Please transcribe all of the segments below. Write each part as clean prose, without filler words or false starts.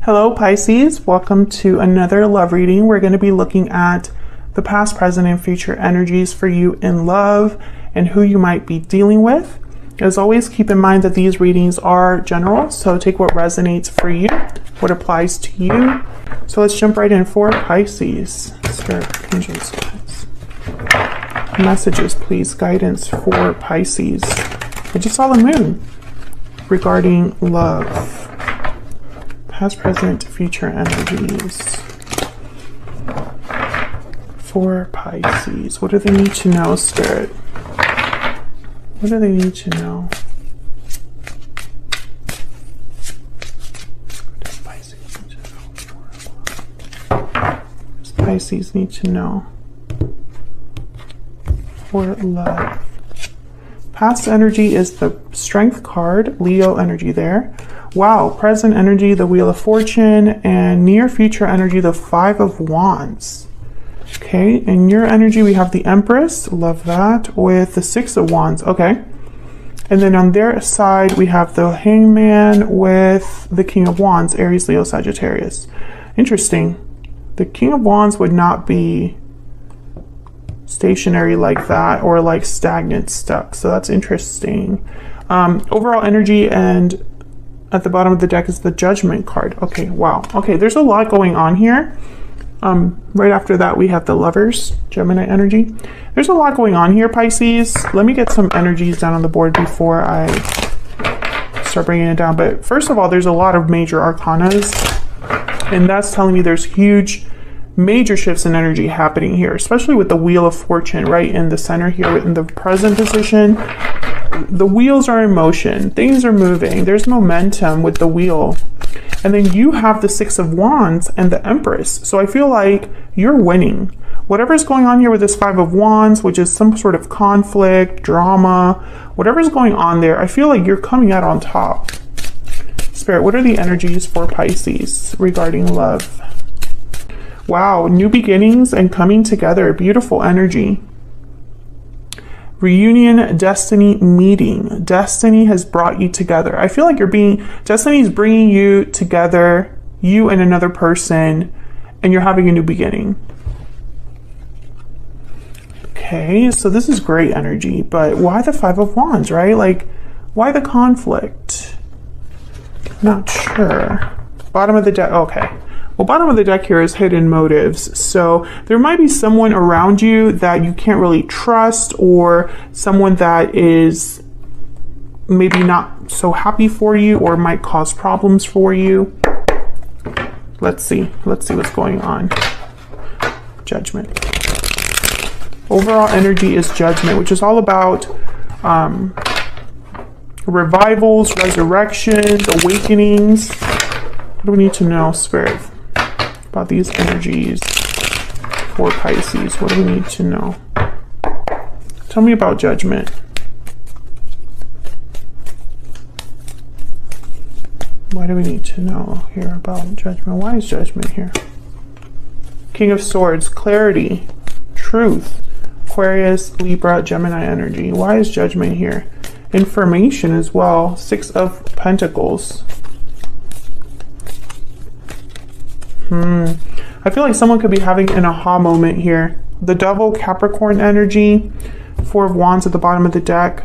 Hello Pisces, welcome to another love reading. We're going to be looking at the past, present, and future energies for you in love and who you might be dealing with. As always, keep in mind that these readings are general, so take what resonates for you, what applies to you. So let's jump right in for Pisces. Spirit, angels, guides. Messages, please, guidance for Pisces. I just saw the moon regarding love. Past, present, future energies for Pisces. What do they need to know, Spirit? What do they need to know? What does Pisces need to know? What does Pisces need to know for love? Past energy is the Strength card, Leo energy there. Wow, present energy, the Wheel of Fortune, and near future energy, the Five of Wands. Okay, in your energy, we have the Empress, love that, with the Six of Wands, okay. And then on their side, we have the Hangman with the King of Wands, Aries, Leo, Sagittarius. Interesting. The King of Wands would not be stationary like that or like stagnant, stuck. So that's interesting. Overall energy, and at the bottom of the deck is the Judgment card. Okay, wow. Okay, there's a lot going on here. Right after that, we have the Lovers, Gemini energy. There's a lot going on here, Pisces. Let me get some energies down on the board before I start bringing it down. But first of all, there's a lot of major arcanas, and that's telling me there's huge, major shifts in energy happening here, especially with the Wheel of Fortune right in the center here in the present position. The wheels are in motion, things are moving, there's momentum with the wheel. And then you have the Six of Wands and the Empress. So I feel like you're winning. Whatever's going on here with this Five of Wands, which is some sort of conflict, drama, whatever's going on there, I feel like you're coming out on top. Spirit, what are the energies for Pisces regarding love? Wow, new beginnings and coming together, beautiful energy. Reunion, destiny, meeting. Destiny has brought you together. I feel like destiny is bringing you together, you and another person, and you're having a new beginning. Okay, so this is great energy, but why the Five of Wands, right? Like, why the conflict? Not sure. Bottom of the deck, okay. Well, bottom of the deck here is hidden motives. So there might be someone around you that you can't really trust, or someone that is maybe not so happy for you or might cause problems for you. Let's see what's going on. Judgment. Overall energy is Judgment, which is all about revivals, resurrections, awakenings. What do we need to know, Spirit, about these energies for Pisces? What do we need to know? Tell me about Judgment. What do we need to know here about Judgment? Why is Judgment here? King of Swords, clarity, truth, Aquarius, Libra, Gemini energy. Why is Judgment here? Information as well. Six of Pentacles. I feel like someone could be having an aha moment here. The Devil, Capricorn energy, Four of Wands at the bottom of the deck.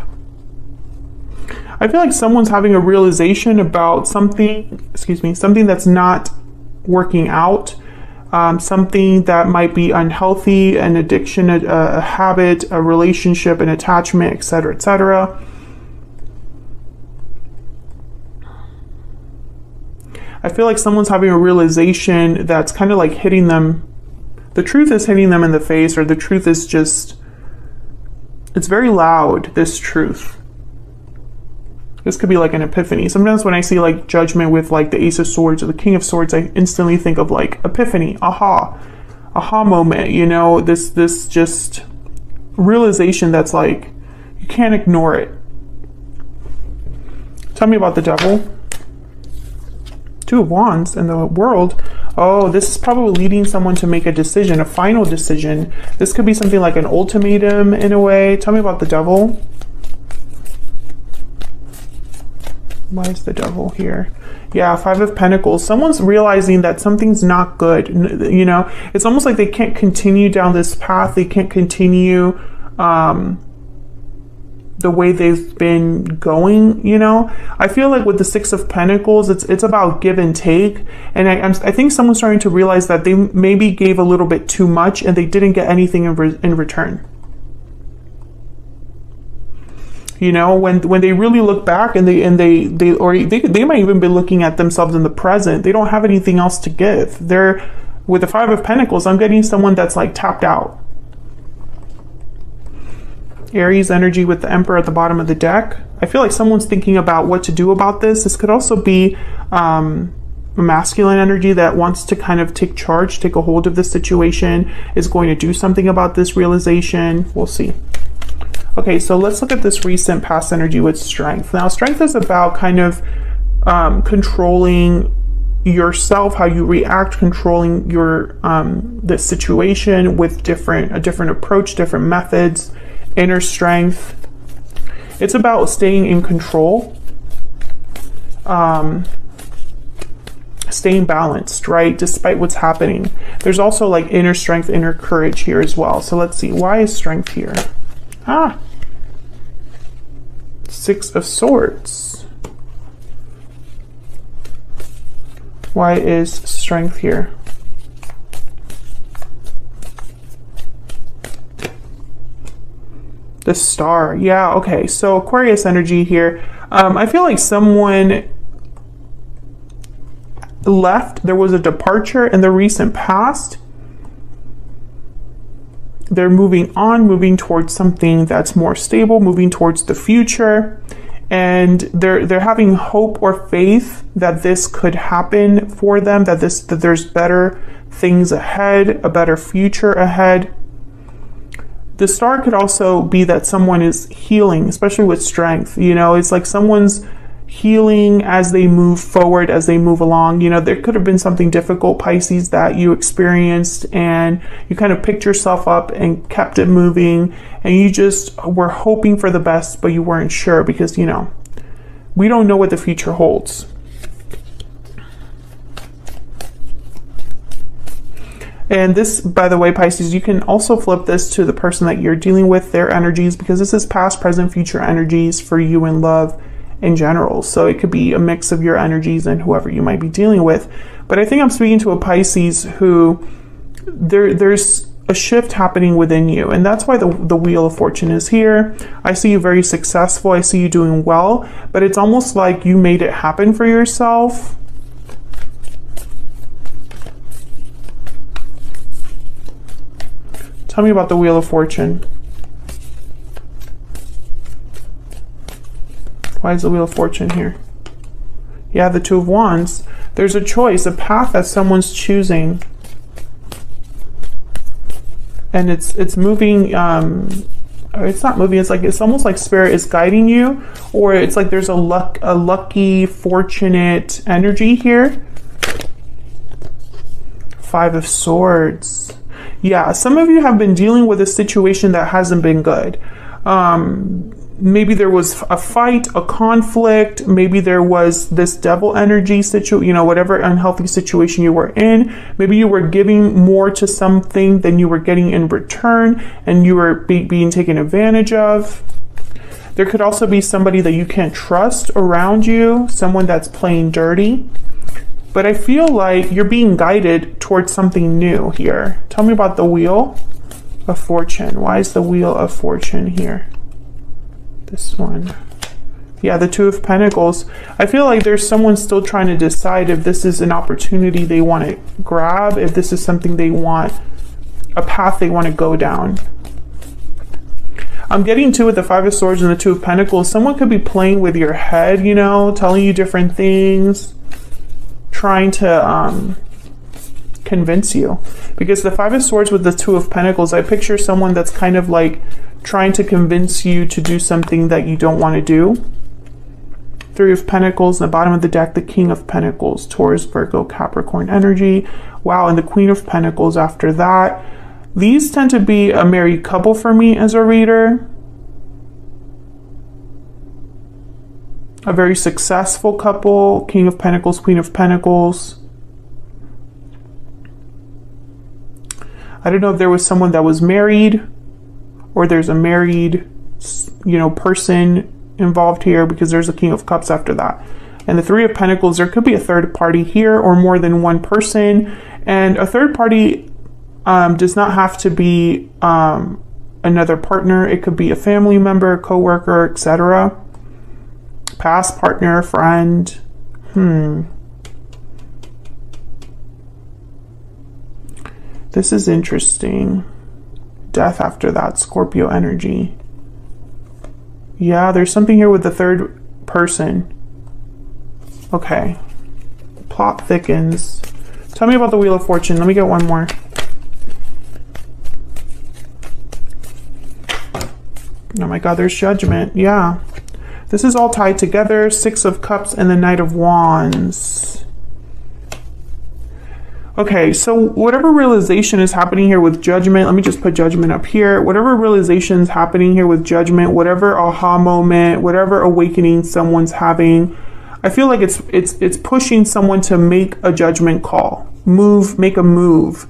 I feel like someone's having a realization about something, something that's not working out, something that might be unhealthy, an addiction, a habit, a relationship, an attachment, etc., etc. I feel like someone's having a realization that's kind of like hitting them. The truth is hitting them in the face, or the truth is just, it's very loud, this truth. This could be like an epiphany. Sometimes when I see like Judgment with like the Ace of Swords or the King of Swords, I instantly think of like epiphany, aha moment, you know, this just realization that's like, you can't ignore it. Tell me about the Devil. Two of Wands in the World. Oh, this is probably leading someone to make a decision, a final decision. This could be something like an ultimatum in a way. Tell me about the Devil. Why is the devil here? Yeah, Five of Pentacles. Someone's realizing that something's not good. You know, it's almost like they can't continue down this path. They can't continue the way they've been going, you know. I feel like with the Six of Pentacles, it's about give and take. And I think someone's starting to realize that they maybe gave a little bit too much and they didn't get anything in return. You know, when they really look back and they might even be looking at themselves in the present. They don't have anything else to give. They're, with the Five of Pentacles, I'm getting someone that's like tapped out. Aries energy with the Emperor at the bottom of the deck. I feel like someone's thinking about what to do about this. This could also be a masculine energy that wants to kind of take charge, take a hold of this situation, is going to do something about this realization. We'll see. Okay, so let's look at this recent past energy with Strength. Now, Strength is about kind of controlling yourself, how you react, controlling your the situation with a different approach, different methods. Inner strength. It's about staying in control, staying balanced, right? Despite what's happening. There's also like inner strength, inner courage here as well. So let's see. Why is Strength here? Six of Swords. Why is Strength here? The Star. Yeah, okay. So Aquarius energy here. I feel like someone left. There was a departure in the recent past. They're moving on, moving towards something that's more stable, moving towards the future. And they're having hope or faith that this could happen for them, that there's better things ahead, a better future ahead. The Star could also be that someone is healing, especially with Strength. You know, it's like someone's healing as they move forward, as they move along. You know, there could have been something difficult, Pisces, that you experienced and you kind of picked yourself up and kept it moving, and you just were hoping for the best, but you weren't sure because, you know, we don't know what the future holds. And this, by the way, Pisces, you can also flip this to the person that you're dealing with, their energies, because this is past, present, future energies for you in love in general. So it could be a mix of your energies and whoever you might be dealing with. But I think I'm speaking to a Pisces who there's a shift happening within you. And that's why the Wheel of Fortune is here. I see you very successful. I see you doing well. But it's almost like you made it happen for yourself. Tell me about the Wheel of Fortune. Why is the Wheel of Fortune here? Yeah, the Two of Wands. There's a choice, a path that someone's choosing. And it's moving, it's not moving, it's almost like Spirit is guiding you, or it's like there's a lucky, fortunate energy here. Five of Swords. Yeah, some of you have been dealing with a situation that hasn't been good. Maybe there was a fight, a conflict. Maybe there was this devil energy situation, you know, whatever unhealthy situation you were in. Maybe you were giving more to something than you were getting in return, and you were being taken advantage of. There could also be somebody that you can't trust around you, someone that's playing dirty. But I feel like you're being guided towards something new here. Tell me about the Wheel of Fortune. Why is the Wheel of Fortune here? This one. Yeah, the Two of Pentacles. I feel like there's someone still trying to decide if this is an opportunity they want to grab, if this is something they want, a path they want to go down. I'm getting to with the Five of Swords and the Two of Pentacles. Someone could be playing with your head, you know, telling you different things, trying to convince you. Because the Five of Swords with the Two of Pentacles, I picture someone that's kind of like trying to convince you to do something that you don't want to do. Three of Pentacles, in the bottom of the deck, the King of Pentacles, Taurus, Virgo, Capricorn energy. Wow, and the Queen of Pentacles after that. These tend to be a married couple for me as a reader. a very successful couple, King of Pentacles, Queen of Pentacles. I don't know if there was someone that was married or there's a married, you know, person involved here, because there's a King of Cups after that. And the Three of Pentacles, there could be a third party here or more than one person. And a third party does not have to be another partner. It could be a family member, co-worker, etc. Past partner, friend. This is interesting. Death after that, Scorpio energy. Yeah, there's something here with the third person. Okay. Plot thickens. Tell me about the Wheel of Fortune. Let me get one more. Oh my God, there's Judgment. Yeah. This is all tied together. Six of Cups and the Knight of Wands. Okay, so whatever realization is happening here with Judgment, let me just put Judgment up here. Whatever realization is happening here with Judgment, whatever aha moment, whatever awakening someone's having, I feel like it's pushing someone to make a judgment call, make a move,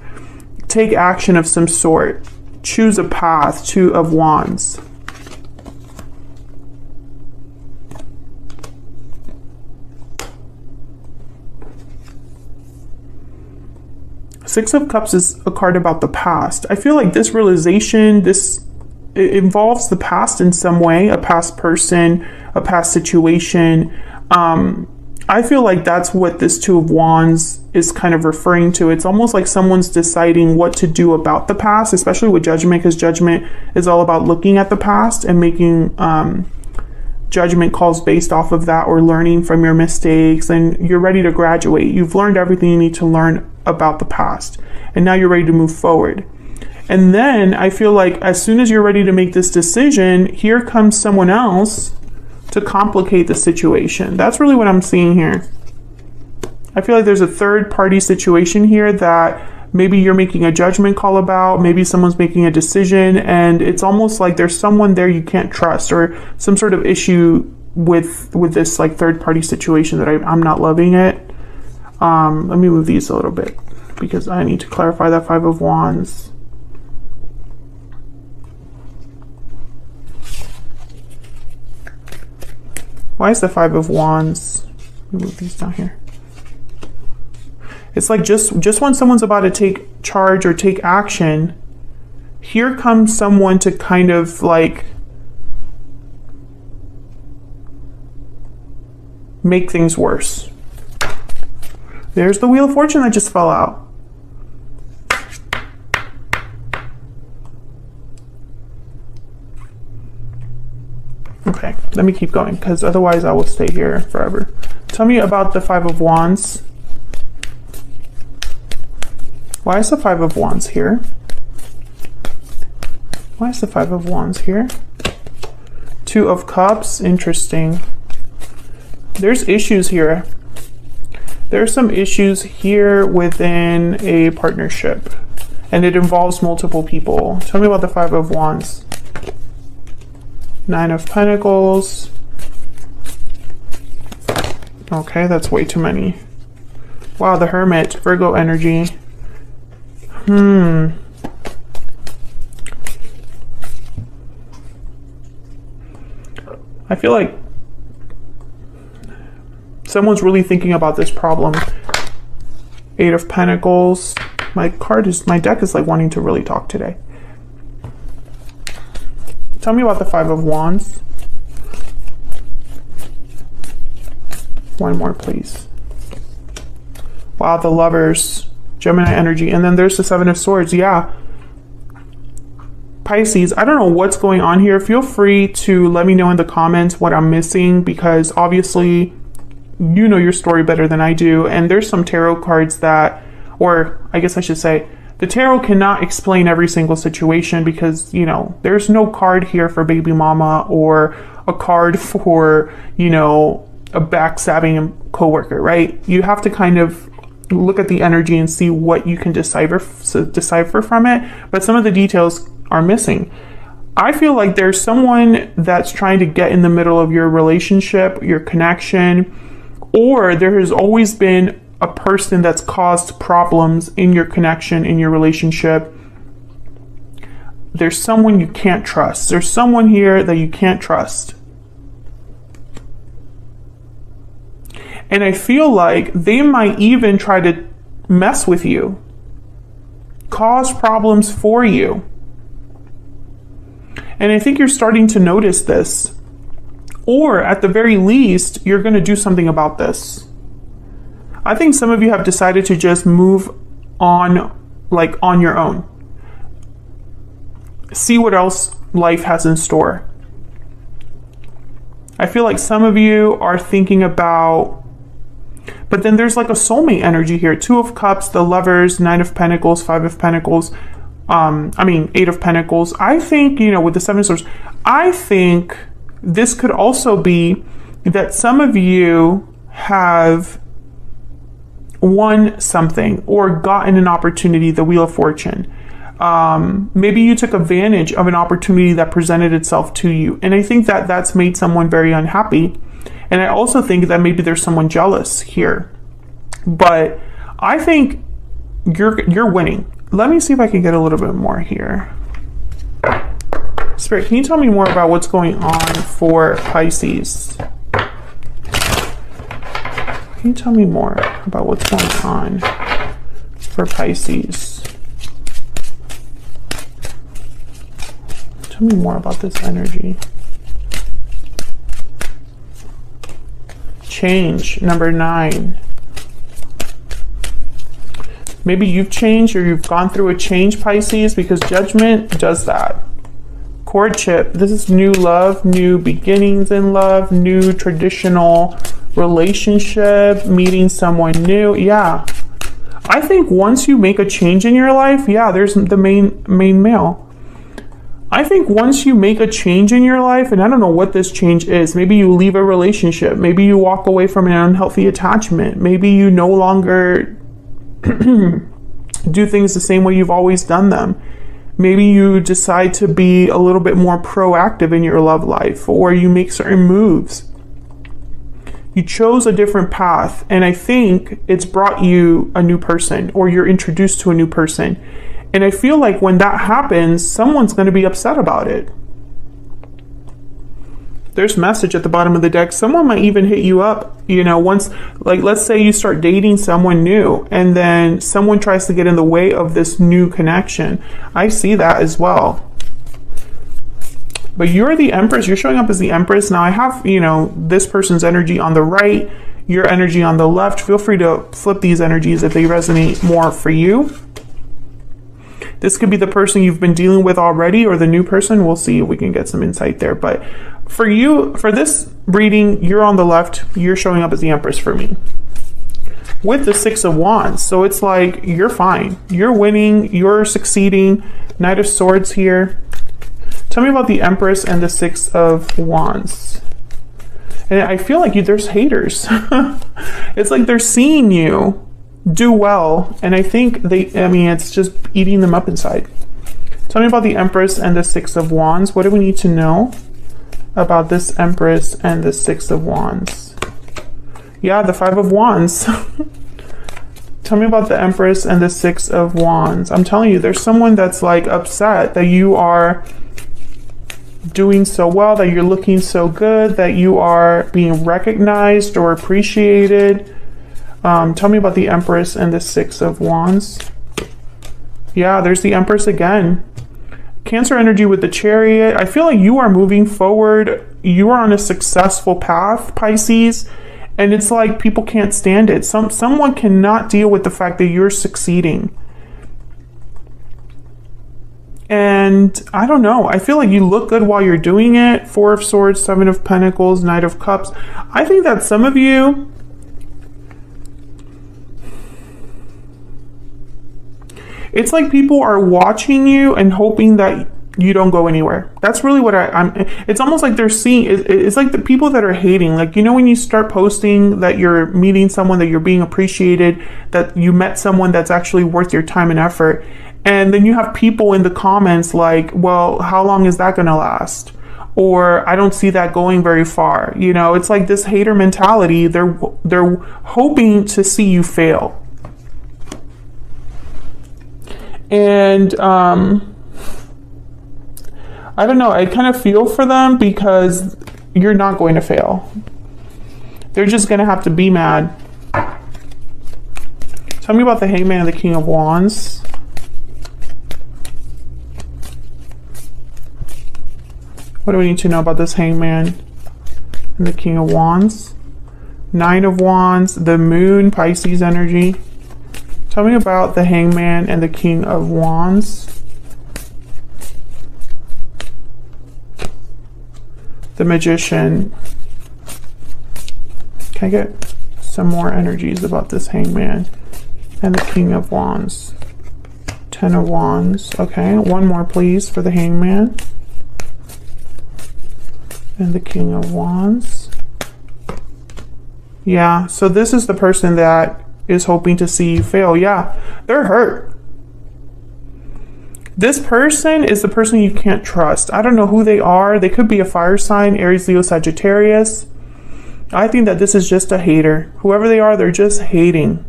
take action of some sort, choose a path. Two of Wands. Six of Cups is a card about the past. I feel like this realization, it involves the past in some way, a past person, a past situation. I feel like that's what this Two of Wands is kind of referring to. It's almost like someone's deciding what to do about the past, especially with Judgment, because Judgment is all about looking at the past and making judgment calls based off of that, or learning from your mistakes, and you're ready to graduate. You've learned everything you need to learn about the past, and now you're ready to move forward. And then I feel like as soon as you're ready to make this decision, here comes someone else to complicate the situation. That's really what I'm seeing here. I feel like there's a third party situation here that maybe you're making a judgment call about, maybe someone's making a decision, and it's almost like there's someone there you can't trust, or some sort of issue with this like third party situation that I'm not loving it. Let me move these a little bit because I need to clarify that Five of Wands. Why is the Five of Wands? Let me move these down here. It's like just when someone's about to take charge or take action, here comes someone to kind of like make things worse. There's the Wheel of Fortune that just fell out. Okay, let me keep going because otherwise I will stay here forever. Tell me about the Five of Wands. Why is the Five of Wands here? Why is the Five of Wands here? Two of Cups, interesting. There's issues here. There's some issues here within a partnership, and it involves multiple people. Tell me about the Five of Wands. Nine of Pentacles. Okay, that's way too many. Wow, the Hermit, Virgo energy. I feel like someone's really thinking about this problem. Eight of Pentacles. My deck is like wanting to really talk today. Tell me about the Five of Wands. One more, please. Wow, the Lovers, Gemini energy. And then there's the Seven of Swords. Yeah. Pisces, I don't know what's going on here. Feel free to let me know in the comments what I'm missing, because obviously you know your story better than I do. And there's some tarot cards that, or I guess I should say, the tarot cannot explain every single situation, because, you know, there's no card here for baby mama or a card for, you know, a backstabbing coworker, right? You have to kind of look at the energy and see what you can decipher from it. But some of the details are missing. I feel like there's someone that's trying to get in the middle of your relationship, your connection, or there has always been a person that's caused problems in your connection, in your relationship. There's someone you can't trust. There's someone here that you can't trust. And I feel like they might even try to mess with you, cause problems for you. And I think you're starting to notice this. Or at the very least, you're going to do something about this. I think some of you have decided to just move on, like on your own. See what else life has in store. I feel like some of you are thinking about, but then there's like a soulmate energy here. 2 of Cups, the Lovers, 9 of Pentacles, 5 of Pentacles. 8 of Pentacles. I think, with the 7 of Swords, I think this could also be that some of you have won something or gotten an opportunity, the Wheel of Fortune. Maybe you took advantage of an opportunity that presented itself to you. And I think that that's made someone very unhappy. And I also think that maybe there's someone jealous here. But I think you're winning. Let me see if I can get a little bit more here. Spirit, can you tell me more about what's going on for Pisces? Can you tell me more about what's going on for Pisces? Tell me more about this energy. Change, number 9. Maybe you've changed or you've gone through a change, Pisces, because Judgment does that. Courtship, this is new love, new beginnings in love, new traditional relationship, meeting someone new. Yeah. I think once you make a change in your life, yeah, there's the main male. I think once you make a change in your life, and I don't know what this change is, maybe you leave a relationship, maybe you walk away from an unhealthy attachment, maybe you no longer do things the same way you've always done them. Maybe you decide to be a little bit more proactive in your love life, or you make certain moves. You chose a different path, and I think it's brought you a new person, or you're introduced to a new person. And I feel like when that happens, someone's going to be upset about it. There's message at the bottom of the deck. Someone might even hit you up, once, like, let's say you start dating someone new and then someone tries to get in the way of this new connection. I see that as well. But you're the Empress. You're showing up as the Empress. Now I have, this person's energy on the right, your energy on the left. Feel free to flip these energies if they resonate more for you. This could be the person you've been dealing with already or the new person. We'll see if we can get some insight there. But for you, for this reading, you're on the left. You're showing up as the Empress for me. With the 6 of Wands. So it's like, you're fine. You're winning. You're succeeding. Knight of Swords here. Tell me about the Empress and the 6 of Wands. And I feel like there's haters. It's like they're seeing you do well, and I think it's just eating them up inside. Tell me about the Empress and the 6 of Wands. What do we need to know about this Empress and the 6 of Wands? Yeah, the 5 of Wands. Tell me about the Empress and the 6 of Wands. I'm telling you, there's someone that's like upset that you are doing so well, that you're looking so good, that you are being recognized or appreciated. Tell me about the Empress and the 6 of Wands. Yeah, there's the Empress again. Cancer energy with the Chariot. I feel like you are moving forward. You are on a successful path, Pisces. And it's like people can't stand it. Someone cannot deal with the fact that you're succeeding. And I don't know. I feel like you look good while you're doing it. 4 of Swords, 7 of Pentacles, Knight of Cups. I think that some of you, it's like people are watching you and hoping that you don't go anywhere. That's really what I'm it's almost like they're seeing it's like the people that are hating, like, you know, when you start posting that you're meeting someone, that you're being appreciated, that you met someone that's actually worth your time and effort, and then you have people in the comments like, well, how long is that gonna last? Or I don't see that going very far. You know, it's like this hater mentality. They're hoping to see you fail. And I don't know, I kind of feel for them because you're not going to fail. They're just going to have to be mad. Tell me about the Hangman and the King of Wands. What do we need to know about this Hangman and the King of Wands? Nine of Wands, the Moon, Pisces energy. Tell me about the Hangman and the King of Wands. The Magician. Can I get some more energies about this Hangman and the King of Wands? Ten of Wands. Okay, one more please for the Hangman and the King of Wands. Yeah, so this is the person that is hoping to see you fail. Yeah, they're hurt. This person is the person you can't trust. I don't know who they are. They could be a fire sign, Aries, Leo, Sagittarius. I think that this is just a hater. Whoever they are, they're just hating.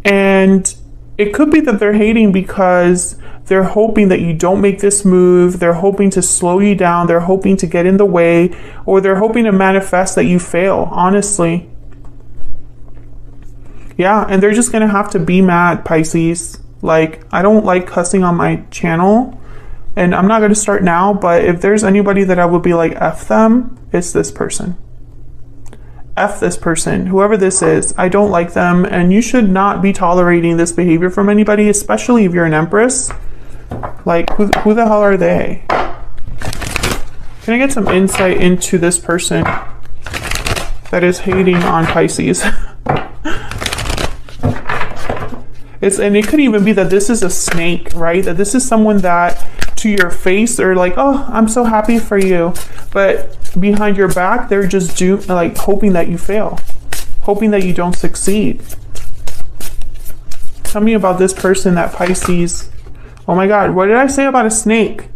And it could be that they're hating because they're hoping that you don't make this move. They're hoping to slow you down. They're hoping to get in the way, or they're hoping to manifest that you fail, honestly. Yeah, and they're just going to have to be mad, Pisces. Like, I don't like cussing on my channel, and I'm not going to start now, but if there's anybody that I would be like, F them, it's this person. F this person, whoever this is. I don't like them, and you should not be tolerating this behavior from anybody, especially if you're an Empress. Like, who the hell are they? Can I get some insight into this person that is hating on Pisces? And it could even be that this is a snake, right? That this is someone that to your face, they're like, oh, I'm so happy for you. But behind your back, they're just like hoping that you fail, hoping that you don't succeed. Tell me about this person that Pisces. Oh my God, what did I say about a snake?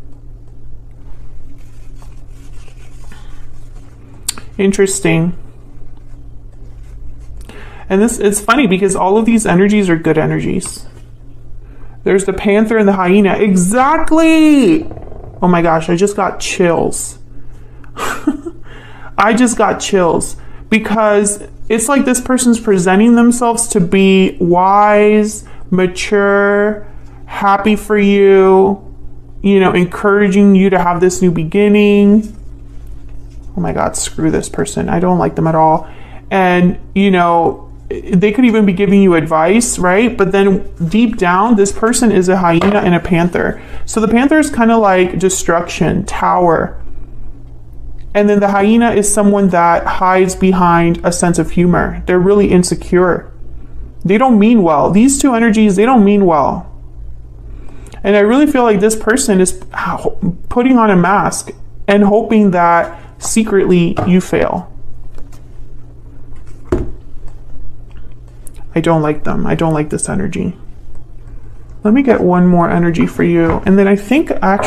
Interesting. And it's funny because all of these energies are good energies. There's the Panther and the Hyena. Exactly! Oh my gosh, I just got chills. I just got chills because it's like this person's presenting themselves to be wise, mature, happy for you, you know, encouraging you to have this new beginning. Oh my God, screw this person. I don't like them at all. And, you know, they could even be giving you advice, right? But then deep down, this person is a hyena and a panther. So the panther is kind of like destruction, tower. And then the hyena is someone that hides behind a sense of humor. They're really insecure. They don't mean well. These two energies, they don't mean well. And I really feel like this person is putting on a mask and hoping that secretly you fail. I don't like them. I don't like this energy. Let me get one more energy for you. And then I think I'm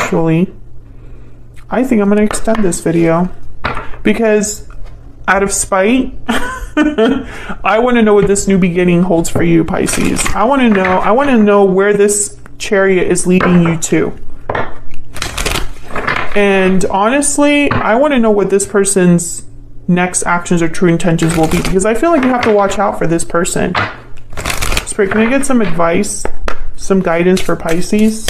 going to extend this video because out of spite, I want to know what this new beginning holds for you, Pisces. I want to know where this Chariot is leading you to. And honestly, I want to know what this person's next actions or true intentions will be, because I feel like you have to watch out for this person. Spirit, can I get some advice, some guidance for Pisces?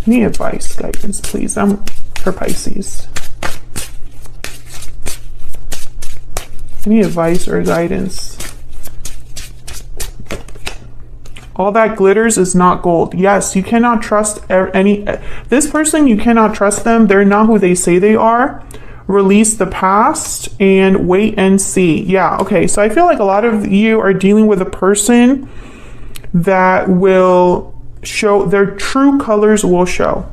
I need advice, guidance, please. For Pisces. I need advice or guidance. All that glitters is not gold. Yes, you cannot trust this person. You cannot trust them. They're not who they say they are. Release the past and wait and see. Yeah, okay. So I feel like a lot of you are dealing with a person that will show their true colors will show.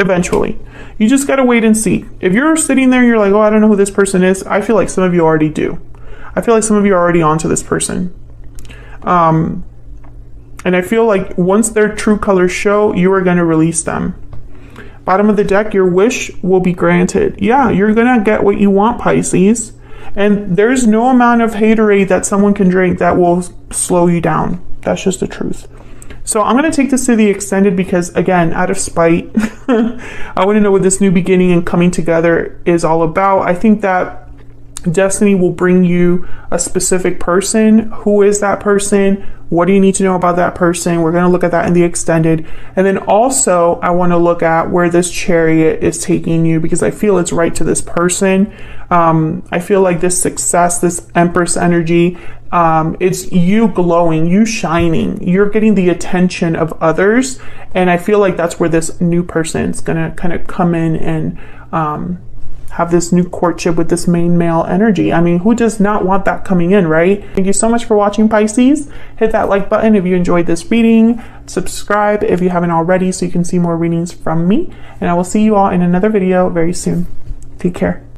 eventually. You just got to wait and see. If you're sitting there and you're like, oh, I don't know who this person is, I feel like some of you already do. I feel like some of you are already onto this person. And I feel like once their true colors show, you are going to release them. Bottom of the deck, your wish will be granted. Yeah, you're going to get what you want, Pisces. And there's no amount of haterade that someone can drink that will slow you down. That's just the truth. So I'm going to take this to the extended because, again, out of spite, I want to know what this new beginning and coming together is all about. I think that destiny will bring you a specific person. Who is that person? What do you need to know about that person? We're going to look at that in the extended. And then also, I want to look at where this chariot is taking you because I feel it's right to this person. I feel like this success, this Empress energy, it's you glowing, you shining. You're getting the attention of others. And I feel like that's where this new person is going to kind of come in and have this new courtship with this main male energy. I mean, who does not want that coming in, right? Thank you so much for watching, Pisces. Hit that like button if you enjoyed this reading. Subscribe if you haven't already so you can see more readings from me. And I will see you all in another video very soon. Take care.